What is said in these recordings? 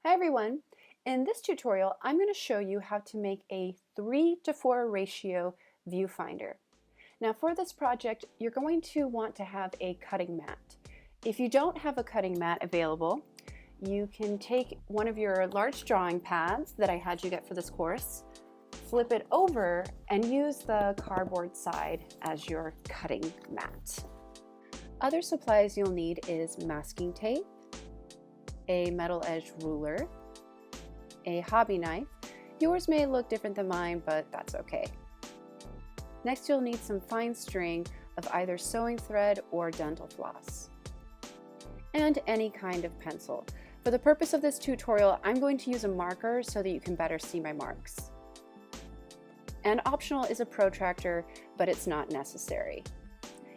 Hi everyone! In this tutorial, I'm going to show you how to make a 3:4 ratio viewfinder. Now for this project, you're going to want to have a cutting mat. If you don't have a cutting mat available, you can take one of your large drawing pads that I had you get for this course, flip it over, and use the cardboard side as your cutting mat. Other supplies you'll need is masking tape, a metal edge ruler, a hobby knife. Yours may look different than mine, but that's okay. Next, you'll need some fine string of either sewing thread or dental floss, and any kind of pencil. For the purpose of this tutorial, I'm going to use a marker so that you can better see my marks. And optional is a protractor, but it's not necessary.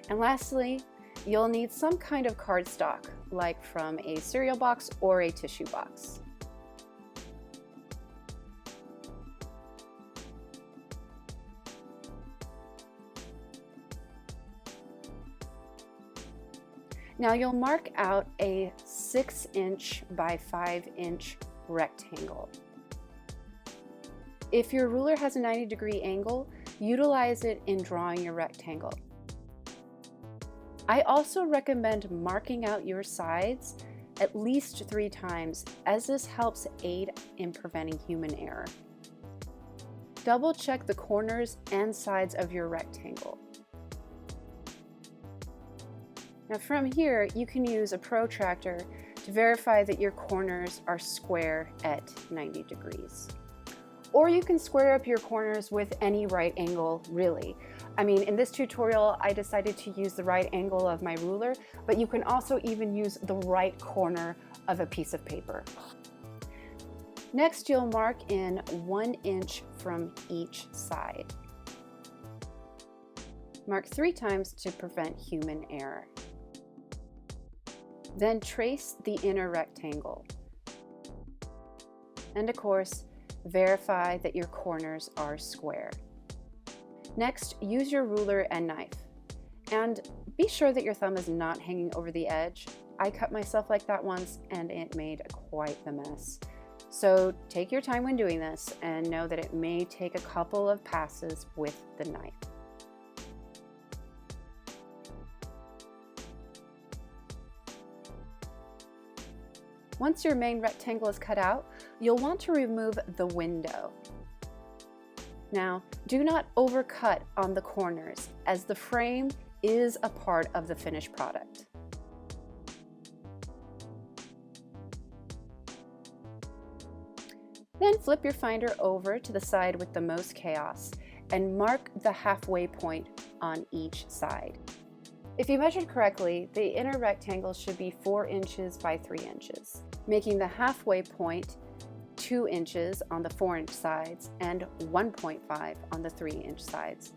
And lastly, you'll need some kind of cardstock, like from a cereal box or a tissue box. Now you'll mark out a 6" by 5" rectangle. If your ruler has a 90-degree angle, utilize it in drawing your rectangle. I also recommend marking out your sides at least 3 times, as this helps aid in preventing human error. Double check the corners and sides of your rectangle. Now from here, you can use a protractor to verify that your corners are square at 90 degrees. Or you can square up your corners with any right angle, really. I mean, in this tutorial, I decided to use the right angle of my ruler, but you can also even use the right corner of a piece of paper. Next, you'll mark in 1" from each side. Mark 3 times to prevent human error. Then trace the inner rectangle. And of course, verify that your corners are square. Next, use your ruler and knife. And be sure that your thumb is not hanging over the edge. I cut myself like that once and it made quite the mess. So take your time when doing this and know that it may take a couple of passes with the knife. Once your main rectangle is cut out, you'll want to remove the window. Now, do not overcut on the corners, as the frame is a part of the finished product. Then flip your finder over to the side with the most chaos and mark the halfway point on each side. If you measured correctly, the inner rectangle should be 4" by 3", making the halfway point 2" on the 4" sides and 1.5 on the 3" sides.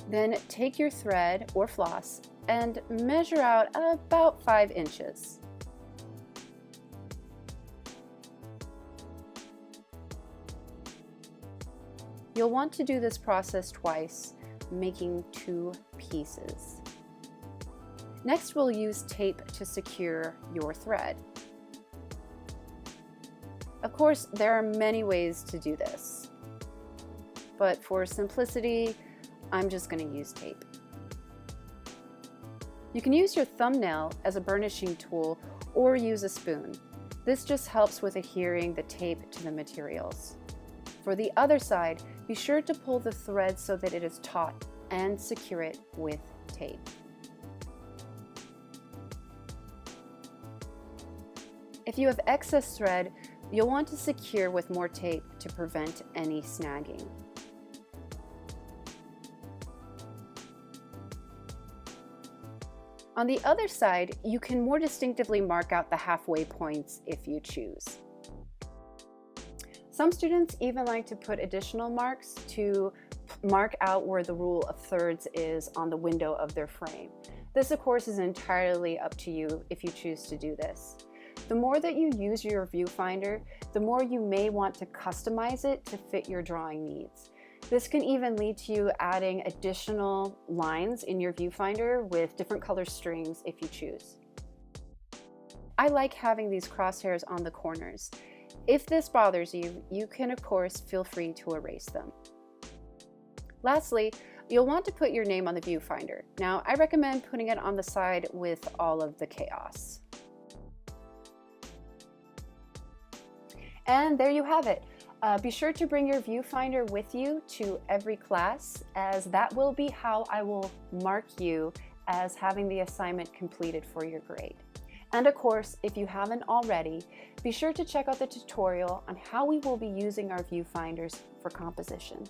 Then take your thread or floss and measure out about 5 inches. You'll want to do this process twice, making 2 pieces. Next, we'll use tape to secure your thread. Of course, there are many ways to do this, but for simplicity, I'm just going to use tape. You can use your thumbnail as a burnishing tool or use a spoon. This just helps with adhering the tape to the materials. For the other side, be sure to pull the thread so that it is taut and secure it with tape. If you have excess thread, you'll want to secure with more tape to prevent any snagging. On the other side, you can more distinctively mark out the halfway points if you choose. Some students even like to put additional marks to mark out where the rule of thirds is on the window of their frame. This, of course, is entirely up to you if you choose to do this. The more that you use your viewfinder, the more you may want to customize it to fit your drawing needs. This can even lead to you adding additional lines in your viewfinder with different color strings if you choose. I like having these crosshairs on the corners. If this bothers you, you can of course feel free to erase them. Lastly, you'll want to put your name on the viewfinder. Now, I recommend putting it on the side with all of the chaos. And there you have it. Be sure to bring your viewfinder with you to every class, as that will be how I will mark you as having the assignment completed for your grade. And of course, if you haven't already, be sure to check out the tutorial on how we will be using our viewfinders for composition.